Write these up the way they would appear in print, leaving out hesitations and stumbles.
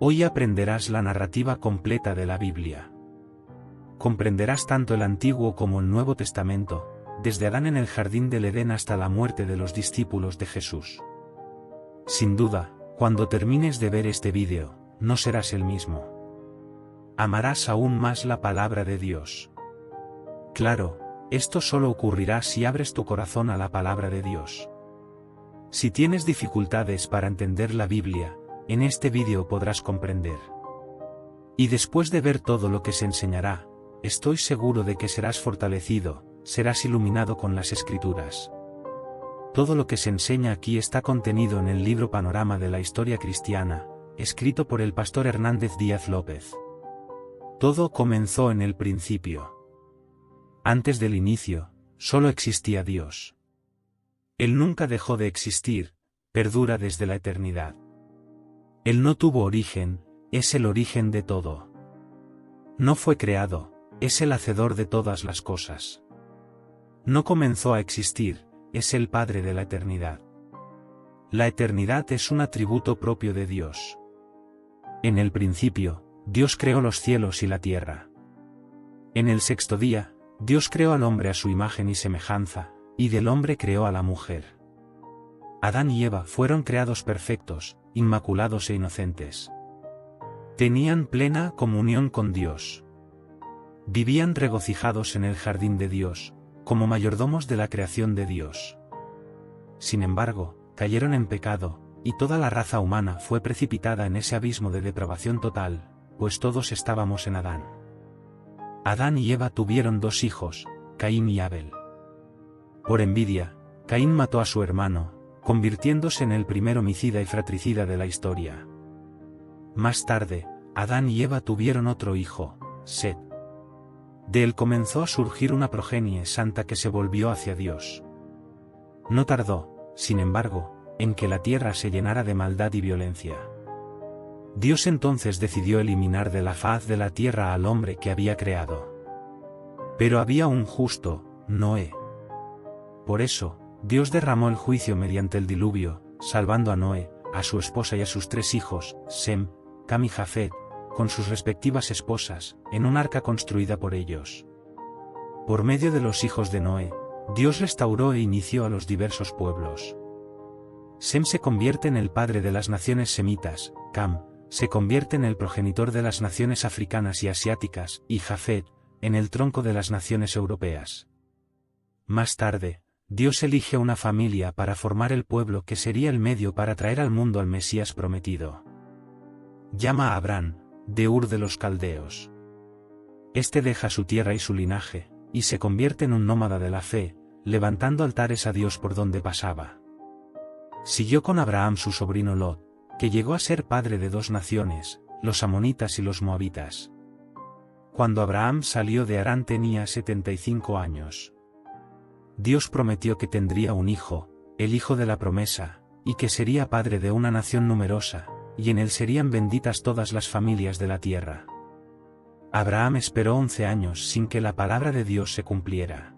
Hoy aprenderás la narrativa completa de la Biblia. Comprenderás tanto el Antiguo como el Nuevo Testamento, desde Adán en el jardín del Edén hasta la muerte de los discípulos de Jesús. Sin duda, cuando termines de ver este vídeo, no serás el mismo. Amarás aún más la palabra de Dios. Claro, esto solo ocurrirá si abres tu corazón a la palabra de Dios. Si tienes dificultades para entender la Biblia, en este vídeo podrás comprender. Y después de ver todo lo que se enseñará, estoy seguro de que serás fortalecido, serás iluminado con las Escrituras. Todo lo que se enseña aquí está contenido en el libro Panorama de la Historia Cristiana, escrito por el pastor Hernández Díaz López. Todo comenzó en el principio. Antes del inicio, solo existía Dios. Él nunca dejó de existir, perdura desde la eternidad. Él no tuvo origen, es el origen de todo. No fue creado, es el hacedor de todas las cosas. No comenzó a existir, es el Padre de la eternidad. La eternidad es un atributo propio de Dios. En el principio, Dios creó los cielos y la tierra. En el sexto día, Dios creó al hombre a su imagen y semejanza, y del hombre creó a la mujer. Adán y Eva fueron creados perfectos, inmaculados e inocentes. Tenían plena comunión con Dios. Vivían regocijados en el jardín de Dios, como mayordomos de la creación de Dios. Sin embargo, cayeron en pecado, y toda la raza humana fue precipitada en ese abismo de depravación total, pues todos estábamos en Adán. Adán y Eva tuvieron dos hijos, Caín y Abel. Por envidia, Caín mató a su hermano, convirtiéndose en el primer homicida y fratricida de la historia. Más tarde, Adán y Eva tuvieron otro hijo, Set. De él comenzó a surgir una progenie santa que se volvió hacia Dios. No tardó, sin embargo, en que la tierra se llenara de maldad y violencia. Dios entonces decidió eliminar de la faz de la tierra al hombre que había creado. Pero había un justo, Noé. Por eso, Dios derramó el juicio mediante el diluvio, salvando a Noé, a su esposa y a sus tres hijos, Sem, Cam y Jafet, con sus respectivas esposas, en un arca construida por ellos. Por medio de los hijos de Noé, Dios restauró e inició a los diversos pueblos. Sem se convierte en el padre de las naciones semitas, Cam se convierte en el progenitor de las naciones africanas y asiáticas, y Jafet, en el tronco de las naciones europeas. Más tarde, Dios elige una familia para formar el pueblo que sería el medio para traer al mundo al Mesías prometido. Llama a Abraham, de Ur de los Caldeos. Este deja su tierra y su linaje, y se convierte en un nómada de la fe, levantando altares a Dios por donde pasaba. Siguió con Abraham su sobrino Lot, que llegó a ser padre de dos naciones, los amonitas y los moabitas. Cuando Abraham salió de Harán tenía 75 años. Dios prometió que tendría un hijo, el hijo de la promesa, y que sería padre de una nación numerosa, y en él serían benditas todas las familias de la tierra. Abraham esperó 11 años sin que la palabra de Dios se cumpliera.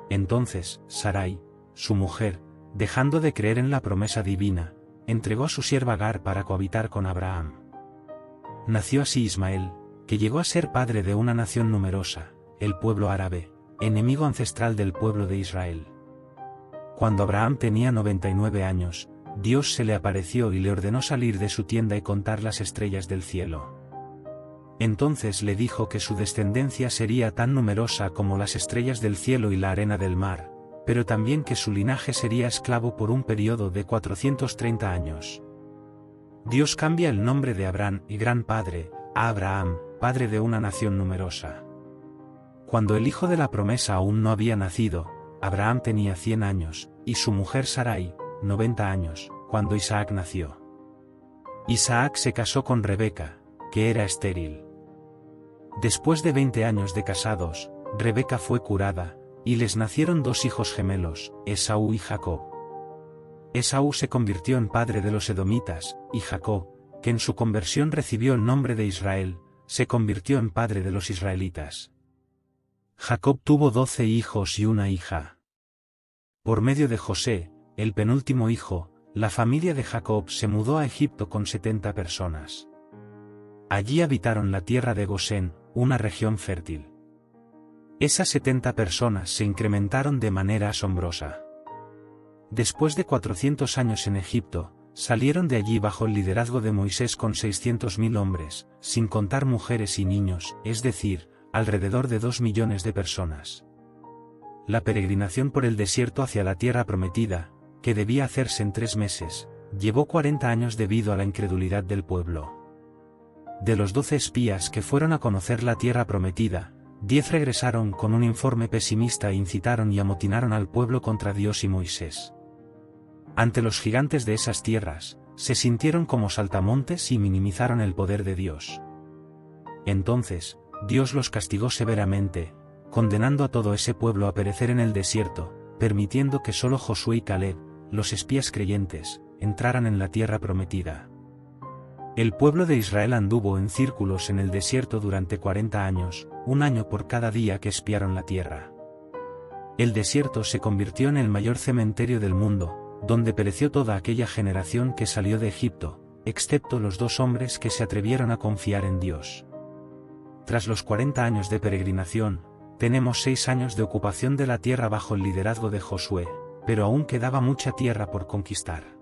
Entonces, Sarai, su mujer, dejando de creer en la promesa divina, entregó a su sierva Agar para cohabitar con Abraham. Nació así Ismael, que llegó a ser padre de una nación numerosa, el pueblo árabe, enemigo ancestral del pueblo de Israel. Cuando Abraham tenía 99 años, Dios se le apareció y le ordenó salir de su tienda y contar las estrellas del cielo. Entonces le dijo que su descendencia sería tan numerosa como las estrellas del cielo y la arena del mar, pero también que su linaje sería esclavo por un periodo de 430 años. Dios cambia el nombre de Abraham y gran padre, a Abraham, padre de una nación numerosa. Cuando el hijo de la promesa aún no había nacido, Abraham tenía 100 años, y su mujer Sarai, 90 años, cuando Isaac nació. Isaac se casó con Rebeca, que era estéril. Después de 20 años de casados, Rebeca fue curada, y les nacieron dos hijos gemelos, Esaú y Jacob. Esaú se convirtió en padre de los edomitas, y Jacob, que en su conversión recibió el nombre de Israel, se convirtió en padre de los israelitas. Jacob tuvo 12 hijos y una hija. Por medio de José, el penúltimo hijo, la familia de Jacob se mudó a Egipto con 70 personas. Allí habitaron la tierra de Gosén, una región fértil. Esas 70 personas se incrementaron de manera asombrosa. Después de 400 años en Egipto, salieron de allí bajo el liderazgo de Moisés con 600.000 hombres, sin contar mujeres y niños, es decir, alrededor de 2 millones de personas. La peregrinación por el desierto hacia la tierra prometida, que debía hacerse en 3 meses, llevó 40 años debido a la incredulidad del pueblo. De los 12 espías que fueron a conocer la tierra prometida, 10 regresaron con un informe pesimista e incitaron y amotinaron al pueblo contra Dios y Moisés. Ante los gigantes de esas tierras, se sintieron como saltamontes y minimizaron el poder de Dios. Entonces, Dios los castigó severamente, condenando a todo ese pueblo a perecer en el desierto, permitiendo que solo Josué y Caleb, los espías creyentes, entraran en la tierra prometida. El pueblo de Israel anduvo en círculos en el desierto durante 40 años, un año por cada día que espiaron la tierra. El desierto se convirtió en el mayor cementerio del mundo, donde pereció toda aquella generación que salió de Egipto, excepto los 2 hombres que se atrevieron a confiar en Dios. Tras los 40 años de peregrinación, tenemos 6 años de ocupación de la tierra bajo el liderazgo de Josué, pero aún quedaba mucha tierra por conquistar.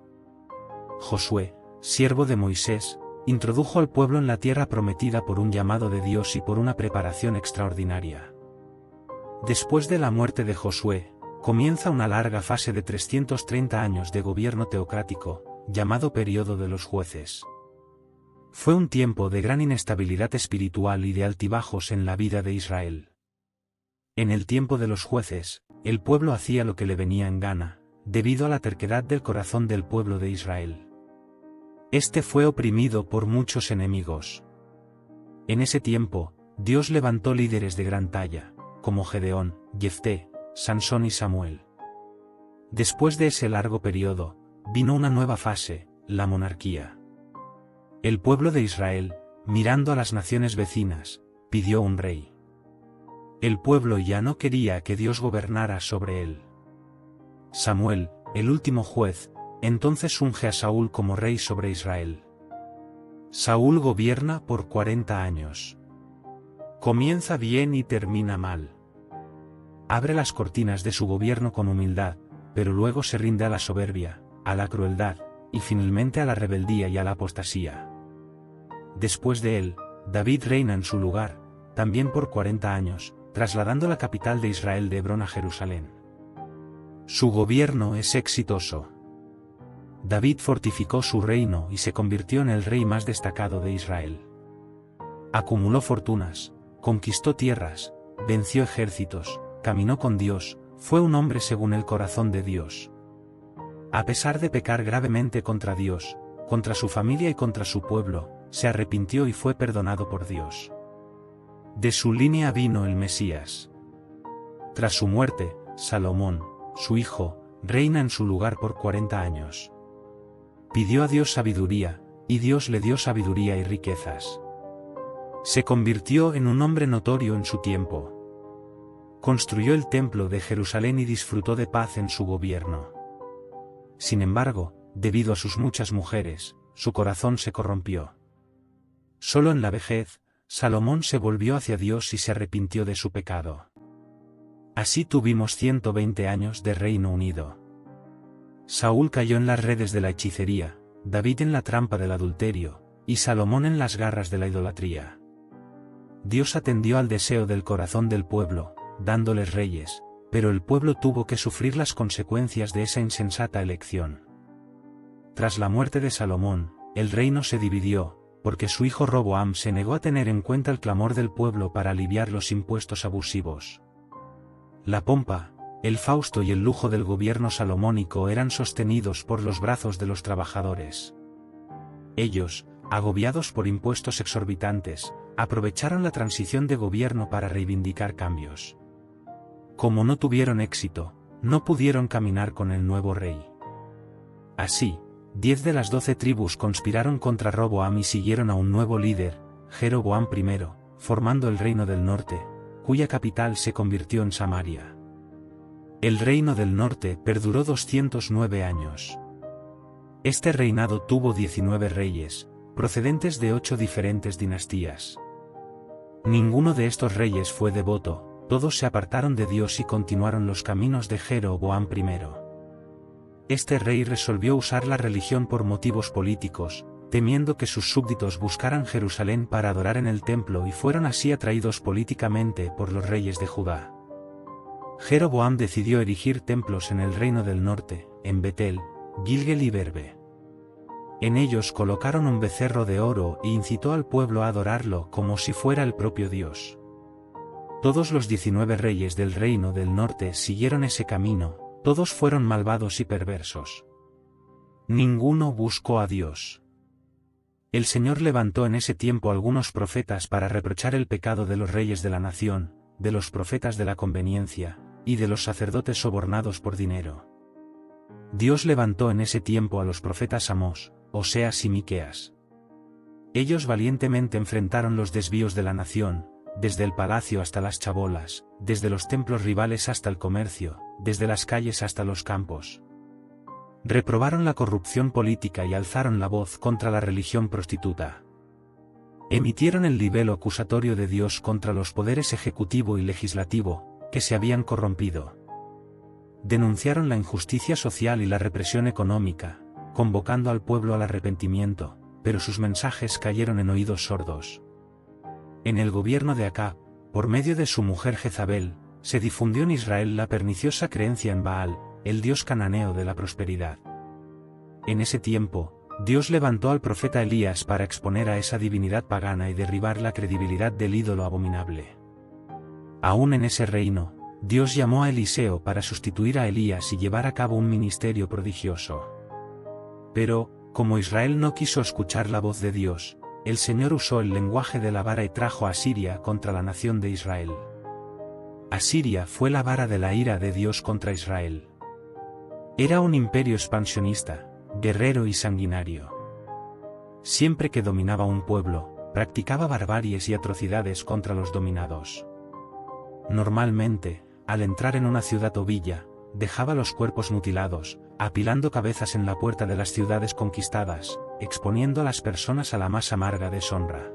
Josué, siervo de Moisés, introdujo al pueblo en la tierra prometida por un llamado de Dios y por una preparación extraordinaria. Después de la muerte de Josué, comienza una larga fase de 330 años de gobierno teocrático, llamado Período de los Jueces. Fue un tiempo de gran inestabilidad espiritual y de altibajos en la vida de Israel. En el tiempo de los jueces, el pueblo hacía lo que le venía en gana, debido a la terquedad del corazón del pueblo de Israel. Este fue oprimido por muchos enemigos. En ese tiempo, Dios levantó líderes de gran talla, como Gedeón, Jefté, Sansón y Samuel. Después de ese largo periodo, vino una nueva fase, la monarquía. El pueblo de Israel, mirando a las naciones vecinas, pidió un rey. El pueblo ya no quería que Dios gobernara sobre él. Samuel, el último juez, entonces unge a Saúl como rey sobre Israel. Saúl gobierna por 40 años. Comienza bien y termina mal. Abre las cortinas de su gobierno con humildad, pero luego se rinde a la soberbia, a la crueldad, y finalmente a la rebeldía y a la apostasía. Después de él, David reina en su lugar, también por 40 años, trasladando la capital de Israel de Hebrón a Jerusalén. Su gobierno es exitoso. David fortificó su reino y se convirtió en el rey más destacado de Israel. Acumuló fortunas, conquistó tierras, venció ejércitos, caminó con Dios, fue un hombre según el corazón de Dios. A pesar de pecar gravemente contra Dios, contra su familia y contra su pueblo, se arrepintió y fue perdonado por Dios. De su línea vino el Mesías. Tras su muerte, Salomón, su hijo, reina en su lugar por 40 años. Pidió a Dios sabiduría, y Dios le dio sabiduría y riquezas. Se convirtió en un hombre notorio en su tiempo. Construyó el templo de Jerusalén y disfrutó de paz en su gobierno. Sin embargo, debido a sus muchas mujeres, su corazón se corrompió. Solo en la vejez, Salomón se volvió hacia Dios y se arrepintió de su pecado. Así tuvimos 120 años de Reino Unido. Saúl cayó en las redes de la hechicería, David en la trampa del adulterio, y Salomón en las garras de la idolatría. Dios atendió al deseo del corazón del pueblo, dándoles reyes, pero el pueblo tuvo que sufrir las consecuencias de esa insensata elección. Tras la muerte de Salomón, el reino se dividió, porque su hijo Roboam se negó a tener en cuenta el clamor del pueblo para aliviar los impuestos abusivos. La pompa, el fausto y el lujo del gobierno salomónico eran sostenidos por los brazos de los trabajadores. Ellos, agobiados por impuestos exorbitantes, aprovecharon la transición de gobierno para reivindicar cambios. Como no tuvieron éxito, no pudieron caminar con el nuevo rey. Así, 10 de las 12 tribus conspiraron contra Roboam y siguieron a un nuevo líder, Jeroboam I, formando el Reino del Norte, cuya capital se convirtió en Samaria. El Reino del Norte perduró 209 años. Este reinado tuvo 19 reyes, procedentes de 8 diferentes dinastías. Ninguno de estos reyes fue devoto, todos se apartaron de Dios y continuaron los caminos de Jeroboam I. Este rey resolvió usar la religión por motivos políticos, temiendo que sus súbditos buscaran Jerusalén para adorar en el templo y fueron así atraídos políticamente por los reyes de Judá. Jeroboam decidió erigir templos en el reino del norte, en Betel, Gilgal y Berbe. En ellos colocaron un becerro de oro e incitó al pueblo a adorarlo como si fuera el propio Dios. Todos los 19 reyes del reino del norte siguieron ese camino, todos fueron malvados y perversos. Ninguno buscó a Dios. El Señor levantó en ese tiempo algunos profetas para reprochar el pecado de los reyes de la nación, de los profetas de la conveniencia, y de los sacerdotes sobornados por dinero. Dios levantó en ese tiempo a los profetas Amós, Oseas y Miqueas. Ellos valientemente enfrentaron los desvíos de la nación, desde el palacio hasta las chabolas, desde los templos rivales hasta el comercio, desde las calles hasta los campos. Reprobaron la corrupción política y alzaron la voz contra la religión prostituta. Emitieron el libelo acusatorio de Dios contra los poderes ejecutivo y legislativo, que se habían corrompido. Denunciaron la injusticia social y la represión económica, convocando al pueblo al arrepentimiento, pero sus mensajes cayeron en oídos sordos. En el gobierno de Acab, por medio de su mujer Jezabel, se difundió en Israel la perniciosa creencia en Baal, el dios cananeo de la prosperidad. En ese tiempo, Dios levantó al profeta Elías para exponer a esa divinidad pagana y derribar la credibilidad del ídolo abominable. Aún en ese reino, Dios llamó a Eliseo para sustituir a Elías y llevar a cabo un ministerio prodigioso. Pero, como Israel no quiso escuchar la voz de Dios, el Señor usó el lenguaje de la vara y trajo a Asiria contra la nación de Israel. Asiria fue la vara de la ira de Dios contra Israel. Era un imperio expansionista, guerrero y sanguinario. Siempre que dominaba un pueblo, practicaba barbaries y atrocidades contra los dominados. Normalmente, al entrar en una ciudad o villa, dejaba los cuerpos mutilados, apilando cabezas en la puerta de las ciudades conquistadas, exponiendo a las personas a la más amarga deshonra.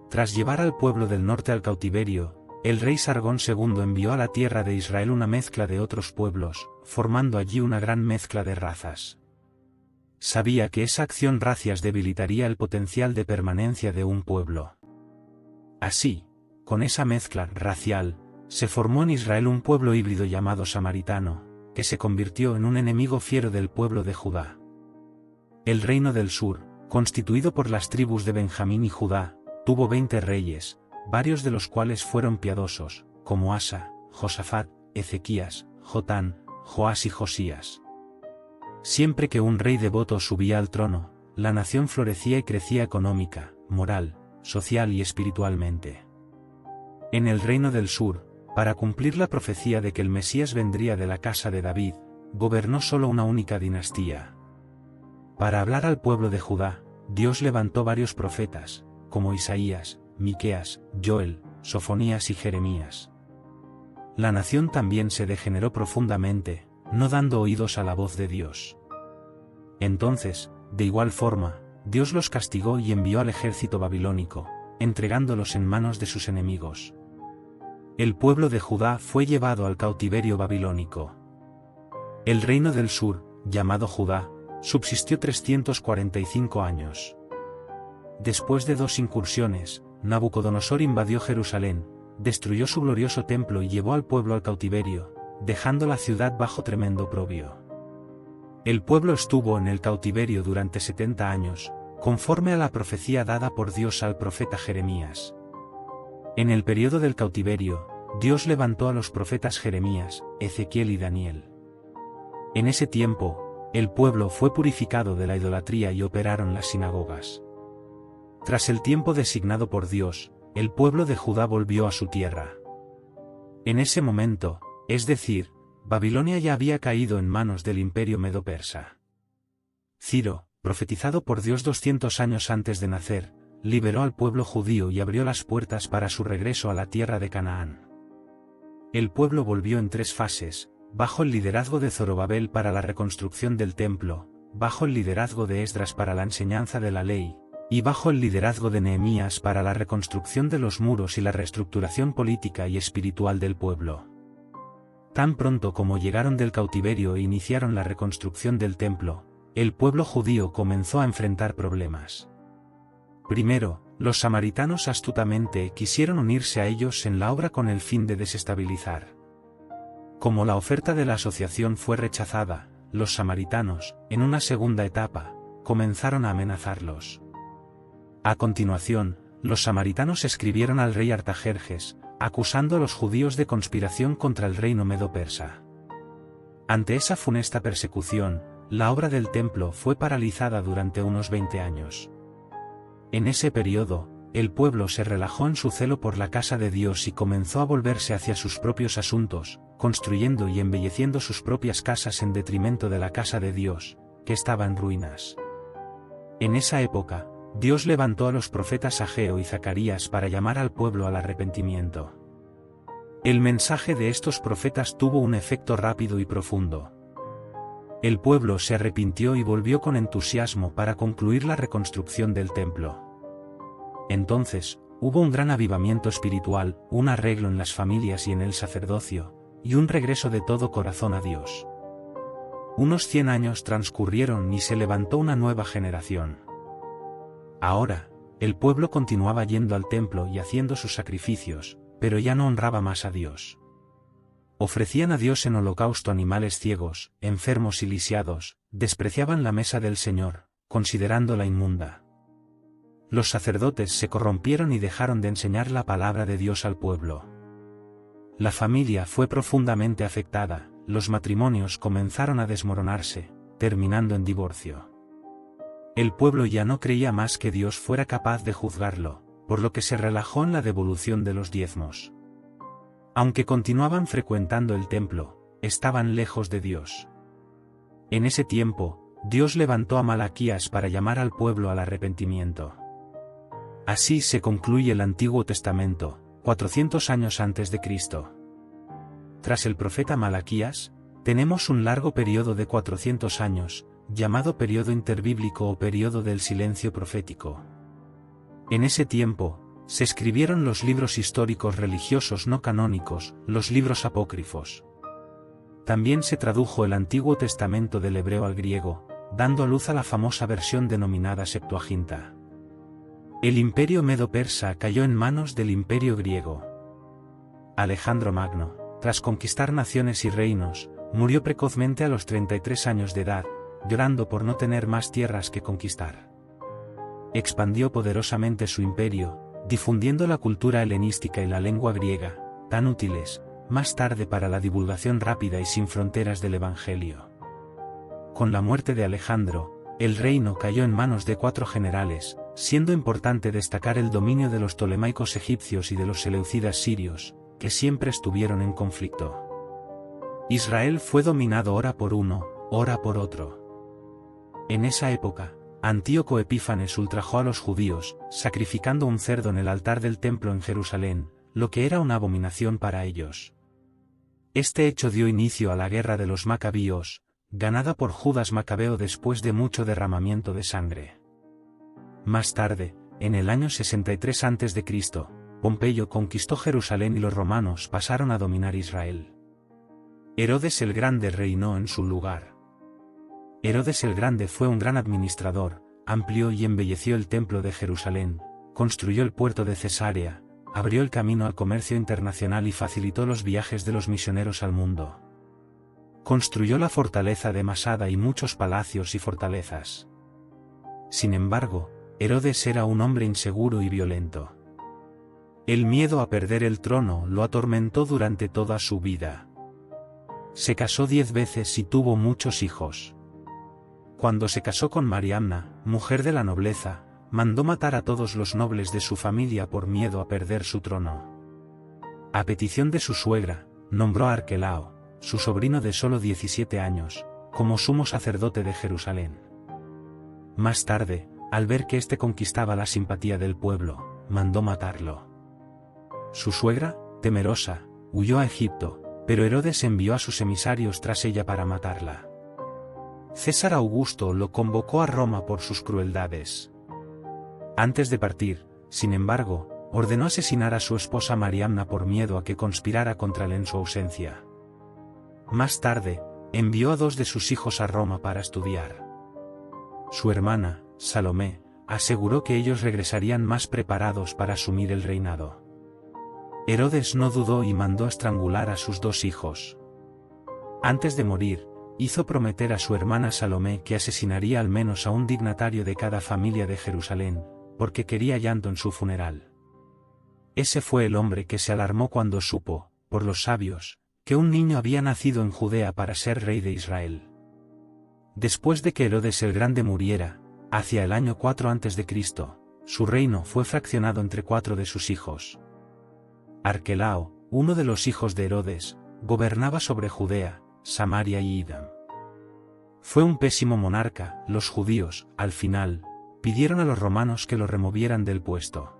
Tras llevar al pueblo del norte al cautiverio, el rey Sargón II envió a la tierra de Israel una mezcla de otros pueblos, formando allí una gran mezcla de razas. Sabía que esa acción racial debilitaría el potencial de permanencia de un pueblo. Así, con esa mezcla racial, se formó en Israel un pueblo híbrido llamado samaritano, que se convirtió en un enemigo fiero del pueblo de Judá. El reino del sur, constituido por las tribus de Benjamín y Judá, tuvo 20 reyes, varios de los cuales fueron piadosos, como Asa, Josafat, Ezequías, Jotán, Joás y Josías. Siempre que un rey devoto subía al trono, la nación florecía y crecía económica, moral, social y espiritualmente. En el reino del sur, para cumplir la profecía de que el Mesías vendría de la casa de David, gobernó solo una única dinastía. Para hablar al pueblo de Judá, Dios levantó varios profetas, como Isaías, Miqueas, Joel, Sofonías y Jeremías. La nación también se degeneró profundamente, no dando oídos a la voz de Dios. Entonces, de igual forma, Dios los castigó y envió al ejército babilónico, entregándolos en manos de sus enemigos. El pueblo de Judá fue llevado al cautiverio babilónico. El reino del sur, llamado Judá, subsistió 345 años. Después de 2 incursiones, Nabucodonosor invadió Jerusalén, destruyó su glorioso templo y llevó al pueblo al cautiverio, dejando la ciudad bajo tremendo oprobio. El pueblo estuvo en el cautiverio durante 70 años, conforme a la profecía dada por Dios al profeta Jeremías. En el periodo del cautiverio, Dios levantó a los profetas Jeremías, Ezequiel y Daniel. En ese tiempo, el pueblo fue purificado de la idolatría y operaron las sinagogas. Tras el tiempo designado por Dios, el pueblo de Judá volvió a su tierra. En ese momento, es decir, Babilonia ya había caído en manos del imperio medo-persa. Ciro, profetizado por Dios 200 años antes de nacer, liberó al pueblo judío y abrió las puertas para su regreso a la tierra de Canaán. El pueblo volvió en 3 fases, bajo el liderazgo de Zorobabel para la reconstrucción del templo, bajo el liderazgo de Esdras para la enseñanza de la ley, y bajo el liderazgo de Nehemías para la reconstrucción de los muros y la reestructuración política y espiritual del pueblo. Tan pronto como llegaron del cautiverio e iniciaron la reconstrucción del templo, el pueblo judío comenzó a enfrentar problemas. Primero, los samaritanos astutamente quisieron unirse a ellos en la obra con el fin de desestabilizar. Como la oferta de la asociación fue rechazada, los samaritanos, en una segunda etapa, comenzaron a amenazarlos. A continuación, los samaritanos escribieron al rey Artajerjes, acusando a los judíos de conspiración contra el reino medo-persa. Ante esa funesta persecución, la obra del templo fue paralizada durante unos 20 años. En ese periodo, el pueblo se relajó en su celo por la casa de Dios y comenzó a volverse hacia sus propios asuntos, construyendo y embelleciendo sus propias casas en detrimento de la casa de Dios, que estaba en ruinas. En esa época, Dios levantó a los profetas Ageo y Zacarías para llamar al pueblo al arrepentimiento. El mensaje de estos profetas tuvo un efecto rápido y profundo. El pueblo se arrepintió y volvió con entusiasmo para concluir la reconstrucción del templo. Entonces, hubo un gran avivamiento espiritual, un arreglo en las familias y en el sacerdocio, y un regreso de todo corazón a Dios. Unos 100 años transcurrieron y se levantó una nueva generación. Ahora, el pueblo continuaba yendo al templo y haciendo sus sacrificios, pero ya no honraba más a Dios. Ofrecían a Dios en holocausto animales ciegos, enfermos y lisiados, despreciaban la mesa del Señor, considerándola inmunda. Los sacerdotes se corrompieron y dejaron de enseñar la palabra de Dios al pueblo. La familia fue profundamente afectada, los matrimonios comenzaron a desmoronarse, terminando en divorcio. El pueblo ya no creía más que Dios fuera capaz de juzgarlo, por lo que se relajó en la devolución de los diezmos. Aunque continuaban frecuentando el templo, estaban lejos de Dios. En ese tiempo, Dios levantó a Malaquías para llamar al pueblo al arrepentimiento. Así se concluye el Antiguo Testamento, 400 años antes de Cristo. Tras el profeta Malaquías, tenemos un largo periodo de 400 años, llamado periodo interbíblico o periodo del silencio profético. En ese tiempo, se escribieron los libros históricos religiosos no canónicos, los libros apócrifos. También se tradujo el Antiguo Testamento del hebreo al griego, dando a luz a la famosa versión denominada Septuaginta. El imperio medo-persa cayó en manos del imperio griego. Alejandro Magno, tras conquistar naciones y reinos, murió precozmente a los 33 años de edad, llorando por no tener más tierras que conquistar. Expandió poderosamente su imperio, difundiendo la cultura helenística y la lengua griega, tan útiles, más tarde para la divulgación rápida y sin fronteras del Evangelio. Con la muerte de Alejandro, el reino cayó en manos de 4 generales, siendo importante destacar el dominio de los ptolemaicos egipcios y de los seleucidas sirios, que siempre estuvieron en conflicto. Israel fue dominado ora por uno, ora por otro. En esa época, Antíoco Epífanes ultrajó a los judíos, sacrificando un cerdo en el altar del templo en Jerusalén, lo que era una abominación para ellos. Este hecho dio inicio a la guerra de los Macabíos, ganada por Judas Macabeo después de mucho derramamiento de sangre. Más tarde, en el año 63 a.C., Pompeyo conquistó Jerusalén y los romanos pasaron a dominar Israel. Herodes el Grande reinó en su lugar. Herodes el Grande fue un gran administrador, amplió y embelleció el templo de Jerusalén, construyó el puerto de Cesarea, abrió el camino al comercio internacional y facilitó los viajes de los misioneros al mundo. Construyó la fortaleza de Masada y muchos palacios y fortalezas. Sin embargo, Herodes era un hombre inseguro y violento. El miedo a perder el trono lo atormentó durante toda su vida. Se casó 10 veces y tuvo muchos hijos. Cuando se casó con Mariamna, mujer de la nobleza, mandó matar a todos los nobles de su familia por miedo a perder su trono. A petición de su suegra, nombró a Arquelao, su sobrino de solo 17 años, como sumo sacerdote de Jerusalén. Más tarde, al ver que éste conquistaba la simpatía del pueblo, mandó matarlo. Su suegra, temerosa, huyó a Egipto, pero Herodes envió a sus emisarios tras ella para matarla. César Augusto lo convocó a Roma por sus crueldades. Antes de partir, sin embargo, ordenó asesinar a su esposa Mariamna por miedo a que conspirara contra él en su ausencia. Más tarde, envió a 2 de sus hijos a Roma para estudiar. Su hermana, Salomé, aseguró que ellos regresarían más preparados para asumir el reinado. Herodes no dudó y mandó estrangular a sus 2 hijos. Antes de morir, hizo prometer a su hermana Salomé que asesinaría al menos a un dignatario de cada familia de Jerusalén, porque quería llanto en su funeral. Ese fue el hombre que se alarmó cuando supo, por los sabios, que un niño había nacido en Judea para ser rey de Israel. Después de que Herodes el Grande muriera, hacia el año 4 a.C., su reino fue fraccionado entre 4 de sus hijos. Arquelao, uno de los hijos de Herodes, gobernaba sobre Judea, Samaria y Idam. Fue un pésimo monarca. Los judíos, al final, pidieron a los romanos que lo removieran del puesto.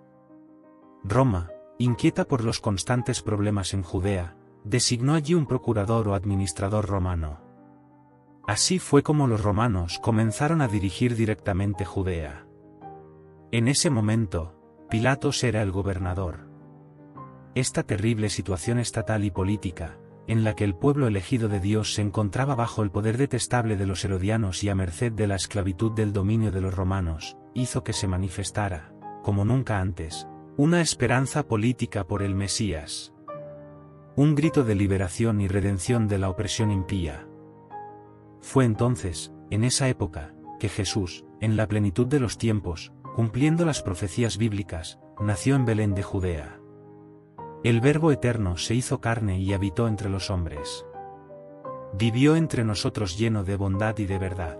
Roma, inquieta por los constantes problemas en Judea, designó allí un procurador o administrador romano. Así fue como los romanos comenzaron a dirigir directamente Judea. En ese momento, Pilatos era el gobernador. Esta terrible situación estatal y política, en la que el pueblo elegido de Dios se encontraba bajo el poder detestable de los herodianos y a merced de la esclavitud del dominio de los romanos, hizo que se manifestara, como nunca antes, una esperanza política por el Mesías. Un grito de liberación y redención de la opresión impía. Fue entonces, en esa época, que Jesús, en la plenitud de los tiempos, cumpliendo las profecías bíblicas, nació en Belén de Judea. El Verbo eterno se hizo carne y habitó entre los hombres. Vivió entre nosotros lleno de bondad y de verdad.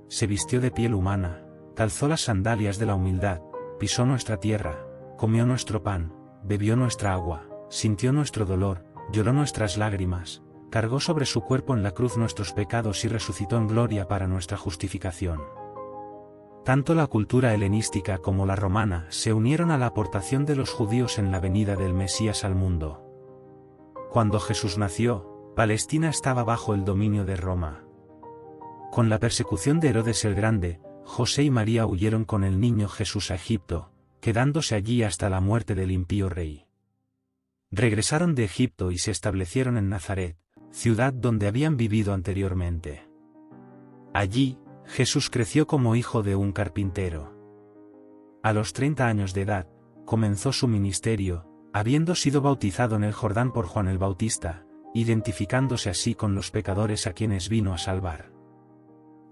Se vistió de piel humana, calzó las sandalias de la humildad, pisó nuestra tierra, comió nuestro pan, bebió nuestra agua, sintió nuestro dolor, lloró nuestras lágrimas, cargó sobre su cuerpo en la cruz nuestros pecados y resucitó en gloria para nuestra justificación. Tanto la cultura helenística como la romana se unieron a la aportación de los judíos en la venida del Mesías al mundo. Cuando Jesús nació, Palestina estaba bajo el dominio de Roma. Con la persecución de Herodes el Grande, José y María huyeron con el niño Jesús a Egipto, quedándose allí hasta la muerte del impío rey. Regresaron de Egipto y se establecieron en Nazaret, ciudad donde habían vivido anteriormente. Allí, Jesús creció como hijo de un carpintero. A los 30 años de edad, comenzó su ministerio, habiendo sido bautizado en el Jordán por Juan el Bautista, identificándose así con los pecadores a quienes vino a salvar.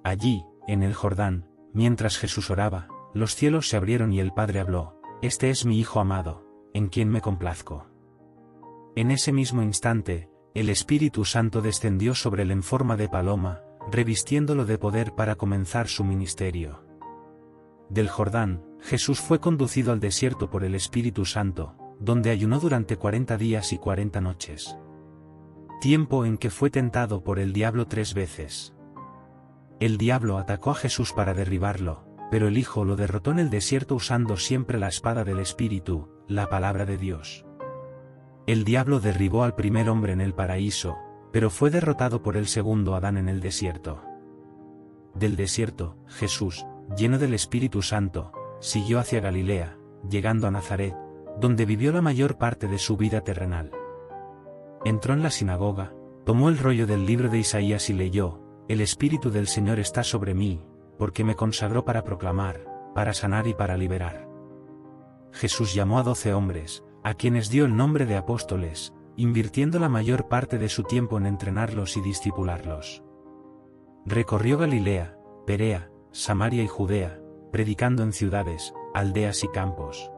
Allí, en el Jordán, mientras Jesús oraba, los cielos se abrieron y el Padre habló: «Este es mi Hijo amado, en quien me complazco». En ese mismo instante, el Espíritu Santo descendió sobre él en forma de paloma, revistiéndolo de poder para comenzar su ministerio. Del Jordán, Jesús fue conducido al desierto por el Espíritu Santo, donde ayunó durante 40 días y 40 noches. Tiempo en que fue tentado por el diablo 3 veces. El diablo atacó a Jesús para derribarlo, pero el Hijo lo derrotó en el desierto usando siempre la espada del Espíritu, la palabra de Dios. El diablo derribó al primer hombre en el paraíso, pero fue derrotado por el segundo Adán en el desierto. Del desierto, Jesús, lleno del Espíritu Santo, siguió hacia Galilea, llegando a Nazaret, donde vivió la mayor parte de su vida terrenal. Entró en la sinagoga, tomó el rollo del libro de Isaías y leyó: «El Espíritu del Señor está sobre mí, porque me consagró para proclamar, para sanar y para liberar». Jesús llamó a 12 hombres, a quienes dio el nombre de apóstoles, invirtiendo la mayor parte de su tiempo en entrenarlos y discipularlos. Recorrió Galilea, Perea, Samaria y Judea, predicando en ciudades, aldeas y campos.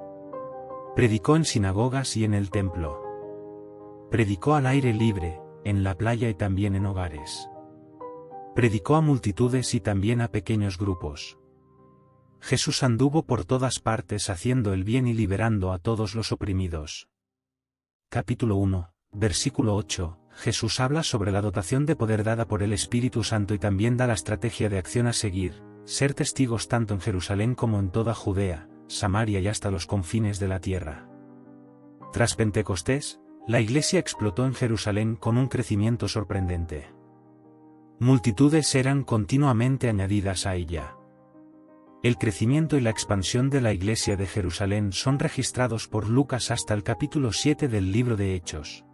Predicó en sinagogas y en el templo. Predicó al aire libre, en la playa y también en hogares. Predicó a multitudes y también a pequeños grupos. Jesús anduvo por todas partes haciendo el bien y liberando a todos los oprimidos. Capítulo 1, versículo 8, Jesús habla sobre la dotación de poder dada por el Espíritu Santo y también da la estrategia de acción a seguir: ser testigos tanto en Jerusalén como en toda Judea, Samaria y hasta los confines de la tierra. Tras Pentecostés, la Iglesia explotó en Jerusalén con un crecimiento sorprendente. Multitudes eran continuamente añadidas a ella. El crecimiento y la expansión de la Iglesia de Jerusalén son registrados por Lucas hasta el capítulo 7 del libro de Hechos.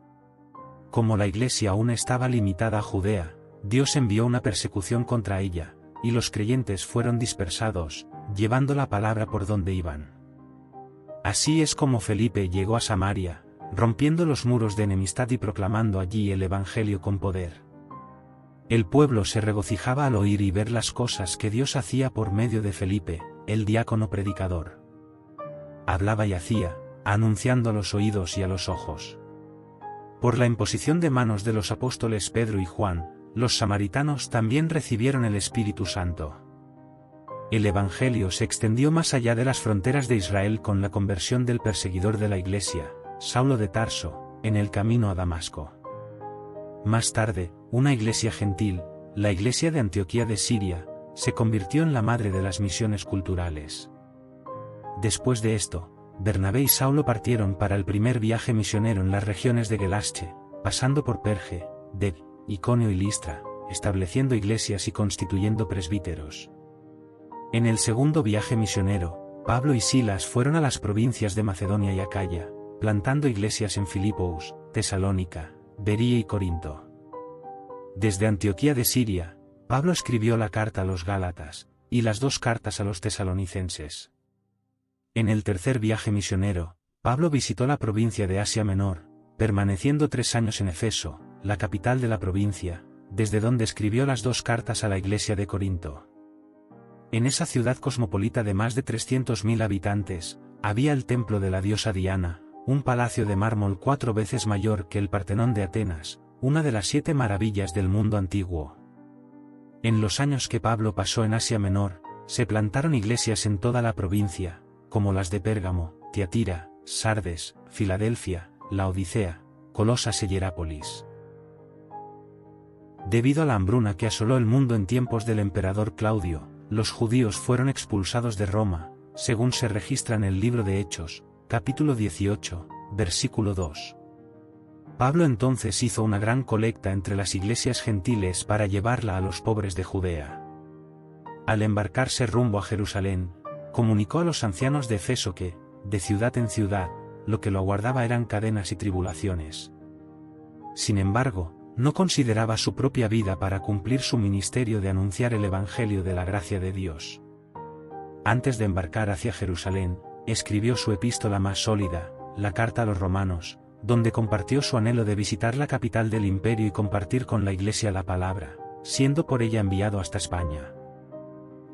Como la Iglesia aún estaba limitada a Judea, Dios envió una persecución contra ella, y los creyentes fueron dispersados, llevando la palabra por donde iban. Así es como Felipe llegó a Samaria, rompiendo los muros de enemistad y proclamando allí el Evangelio con poder. El pueblo se regocijaba al oír y ver las cosas que Dios hacía por medio de Felipe, el diácono predicador. Hablaba y hacía, anunciando a los oídos y a los ojos. Por la imposición de manos de los apóstoles Pedro y Juan, los samaritanos también recibieron el Espíritu Santo. El Evangelio se extendió más allá de las fronteras de Israel con la conversión del perseguidor de la Iglesia, Saulo de Tarso, en el camino a Damasco. Más tarde, una iglesia gentil, la Iglesia de Antioquía de Siria, se convirtió en la madre de las misiones culturales. Después de esto, Bernabé y Saulo partieron para el primer viaje misionero en las regiones de Galacia, pasando por Perge, Derbe, Iconio y Listra, estableciendo iglesias y constituyendo presbíteros. En el segundo viaje misionero, Pablo y Silas fueron a las provincias de Macedonia y Acaya, plantando iglesias en Filipos, Tesalónica, Berea y Corinto. Desde Antioquía de Siria, Pablo escribió la carta a los Gálatas, y las dos cartas a los tesalonicenses. En el tercer viaje misionero, Pablo visitó la provincia de Asia Menor, permaneciendo 3 años en Efeso, la capital de la provincia, desde donde escribió las dos cartas a la iglesia de Corinto. En esa ciudad cosmopolita de más de 300.000 habitantes, había el templo de la diosa Diana, un palacio de mármol 4 veces mayor que el Partenón de Atenas, una de las 7 maravillas del mundo antiguo. En los años que Pablo pasó en Asia Menor, se plantaron iglesias en toda la provincia, como las de Pérgamo, Tiatira, Sardes, Filadelfia, Laodicea, Colosas y Hierápolis. Debido a la hambruna que asoló el mundo en tiempos del emperador Claudio, los judíos fueron expulsados de Roma, según se registra en el libro de Hechos, capítulo 18, versículo 2. Pablo entonces hizo una gran colecta entre las iglesias gentiles para llevarla a los pobres de Judea. Al embarcarse rumbo a Jerusalén, comunicó a los ancianos de Efeso que, de ciudad en ciudad, lo que lo aguardaba eran cadenas y tribulaciones. Sin embargo, no consideraba su propia vida para cumplir su ministerio de anunciar el Evangelio de la gracia de Dios. Antes de embarcar hacia Jerusalén, escribió su epístola más sólida, la carta a los romanos, donde compartió su anhelo de visitar la capital del imperio y compartir con la Iglesia la palabra, siendo por ella enviado hasta España.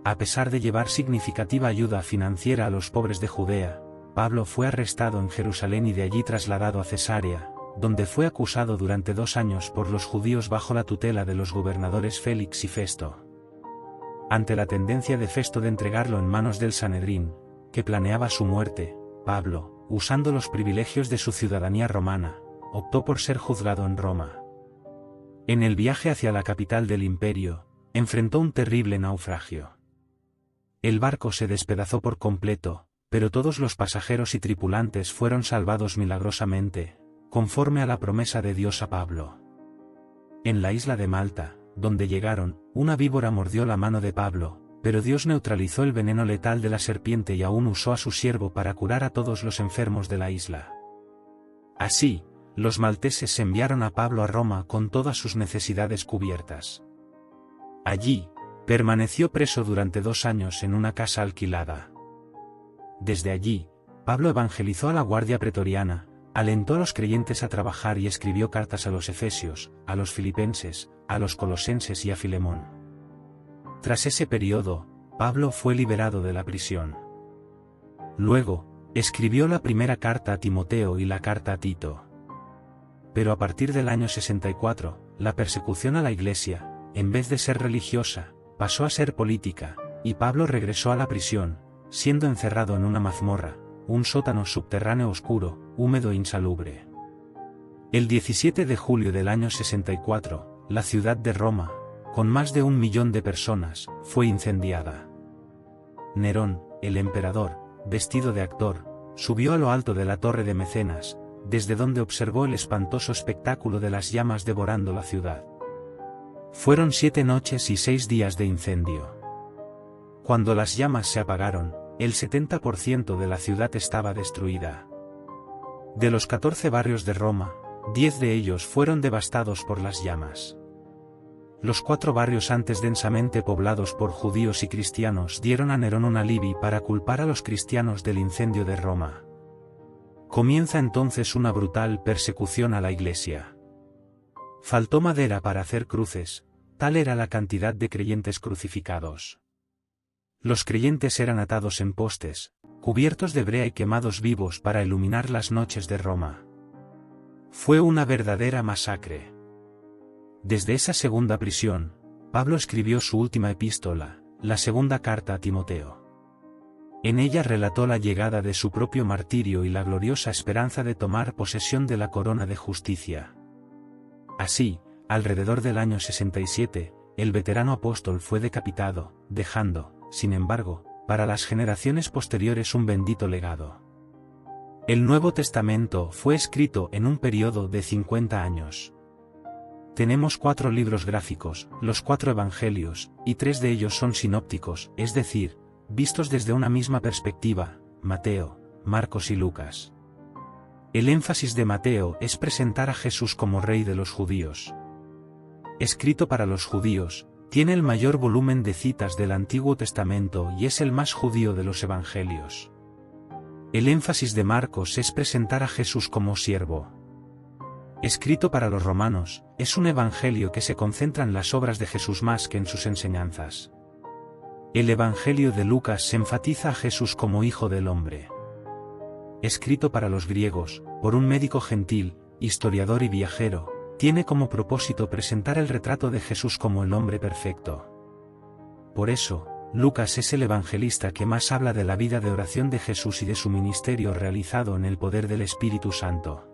A pesar de llevar significativa ayuda financiera a los pobres de Judea, Pablo fue arrestado en Jerusalén y de allí trasladado a Cesarea, donde fue acusado durante 2 años por los judíos bajo la tutela de los gobernadores Félix y Festo. Ante la tendencia de Festo de entregarlo en manos del Sanedrín, que planeaba su muerte, Pablo, usando los privilegios de su ciudadanía romana, optó por ser juzgado en Roma. En el viaje hacia la capital del imperio, enfrentó un terrible naufragio. El barco se despedazó por completo, pero todos los pasajeros y tripulantes fueron salvados milagrosamente, conforme a la promesa de Dios a Pablo. En la isla de Malta, donde llegaron, una víbora mordió la mano de Pablo, pero Dios neutralizó el veneno letal de la serpiente y aún usó a su siervo para curar a todos los enfermos de la isla. Así, los malteses enviaron a Pablo a Roma con todas sus necesidades cubiertas. Allí, permaneció preso durante 2 años en una casa alquilada. Desde allí, Pablo evangelizó a la guardia pretoriana, alentó a los creyentes a trabajar y escribió cartas a los efesios, a los filipenses, a los colosenses y a Filemón. Tras ese periodo, Pablo fue liberado de la prisión. Luego, escribió la primera carta a Timoteo y la carta a Tito. Pero a partir del año 64, la persecución a la iglesia, en vez de ser religiosa, pasó a ser política, y Pablo regresó a la prisión, siendo encerrado en una mazmorra, un sótano subterráneo oscuro, húmedo e insalubre. El 17 de julio del año 64, la ciudad de Roma, con más de 1 millón de personas, fue incendiada. Nerón, el emperador, vestido de actor, subió a lo alto de la torre de Mecenas, desde donde observó el espantoso espectáculo de las llamas devorando la ciudad. Fueron 7 noches y 6 días de incendio. Cuando las llamas se apagaron, el 70% de la ciudad estaba destruida. De los 14 barrios de Roma, 10 de ellos fueron devastados por las llamas. Los 4 barrios antes densamente poblados por judíos y cristianos dieron a Nerón un alibi para culpar a los cristianos del incendio de Roma. Comienza entonces una brutal persecución a la Iglesia. Faltó madera para hacer cruces, tal era la cantidad de creyentes crucificados. Los creyentes eran atados en postes, cubiertos de brea y quemados vivos para iluminar las noches de Roma. Fue una verdadera masacre. Desde esa segunda prisión, Pablo escribió su última epístola, la segunda carta a Timoteo. En ella relató la llegada de su propio martirio y la gloriosa esperanza de tomar posesión de la corona de justicia. Así, alrededor del año 67, el veterano apóstol fue decapitado, dejando, sin embargo, para las generaciones posteriores un bendito legado. El Nuevo Testamento fue escrito en un periodo de 50 años. Tenemos 4 libros gráficos, los 4 evangelios, y 3 de ellos son sinópticos, es decir, vistos desde una misma perspectiva, Mateo, Marcos y Lucas. El énfasis de Mateo es presentar a Jesús como Rey de los judíos. Escrito para los judíos, tiene el mayor volumen de citas del Antiguo Testamento y es el más judío de los evangelios. El énfasis de Marcos es presentar a Jesús como siervo. Escrito para los romanos, es un evangelio que se concentra en las obras de Jesús más que en sus enseñanzas. El evangelio de Lucas se enfatiza a Jesús como Hijo del Hombre. Escrito para los griegos, por un médico gentil, historiador y viajero, tiene como propósito presentar el retrato de Jesús como el hombre perfecto. Por eso, Lucas es el evangelista que más habla de la vida de oración de Jesús y de su ministerio realizado en el poder del Espíritu Santo.